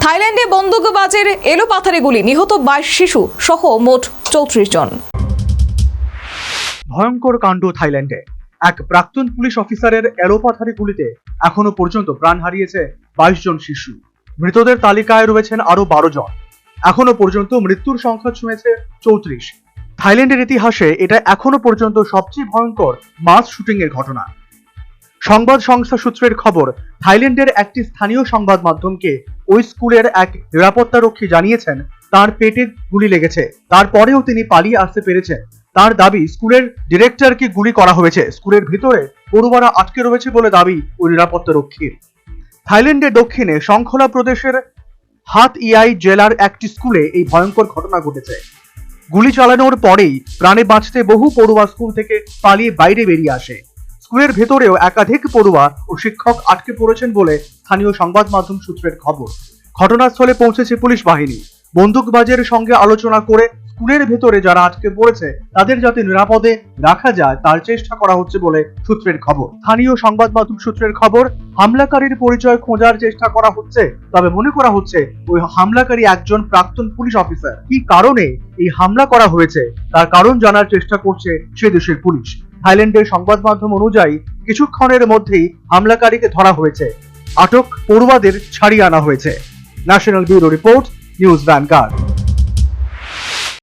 থাইল্যান্ডে বন্দুকবাজের এলোপাথারি গুলি, নিহত 22 শিশু সহ মোট 34 জন। ভয়ঙ্কর কাণ্ড থাইল্যান্ডে। এক প্রাক্তন পুলিশ অফিসারের এলোপাথারি গুলিতে এখনো পর্যন্ত প্রাণ হারিয়েছে 22 জন শিশু। মৃতদের তালিকায় রয়েছেন আরো 12 জন। এখনো পর্যন্ত মৃত্যুর সংখ্যা ছুঁয়েছে 34। থাইল্যান্ডের ইতিহাসে এটা এখনো পর্যন্ত সবচেয়ে ভয়ঙ্কর মাস শুটিং এর ঘটনা। সংবাদ সংস্থা সূত্রের খবর, থাইল্যান্ডের একটি স্থানীয় সংবাদ মাধ্যমকে ওই স্কুলের এক নিরাপত্তারক্ষী জানিয়েছেন তার পেটে গুলি লেগেছে, তারপরেও তিনি পালিয়ে আসতে পেরেছেন। তার দাবি, স্কুলের ডিরেক্টরকে গুলি করা হয়েছে, স্কুলের ভিতরে পড়ুয়ারা আটকে রয়েছে বলে দাবি ওই নিরাপত্তারক্ষীর। থাইল্যান্ডের দক্ষিণে শংখলা প্রদেশের হাত ইয়াই জেলার একটি স্কুলে এই ভয়ঙ্কর ঘটনা ঘটেছে। গুলি চালানোর পরেই প্রাণে বাঁচতে বহু পড়ুয়া স্কুল থেকে পালিয়ে বাইরে বেরিয়ে আসে। স্কুলের ভেতরেও একাধিক পড়ুয়া ও শিক্ষক আটকে পড়েছেন বলে স্থানীয় সংবাদ মাধ্যম সূত্রের খবর। ঘটনাস্থলে পৌঁছেছে পুলিশ বাহিনী। বন্দুকবাজের সঙ্গে আলোচনা করে স্কুলের ভেতরে যারা আটকে পড়েছে তাদের যাতে নিরাপদে রাখা যায় তার চেষ্টা করা হচ্ছে বলে সূত্রের খবর। স্থানীয় সংবাদ মাধ্যম সূত্রের খবর, হামলাকারীর পরিচয় খোঁজার চেষ্টা করা হচ্ছে, তবে মনে করা হচ্ছে ওই হামলাকারী একজন প্রাক্তন পুলিশ অফিসার। কি কারণে এই হামলা করা হয়েছে তার কারণ জানার চেষ্টা করছে সে দেশের পুলিশ। থাইল্যান্ডের সংবাদ মাধ্যম অনুযায়ী কিছুক্ষণের মধ্যেই হামলাকারীকে ধরা হয়েছে। আটক পড়ুয়াদের ছাড়িয়ে আনা হয়েছে। National bureau report, news vanguard.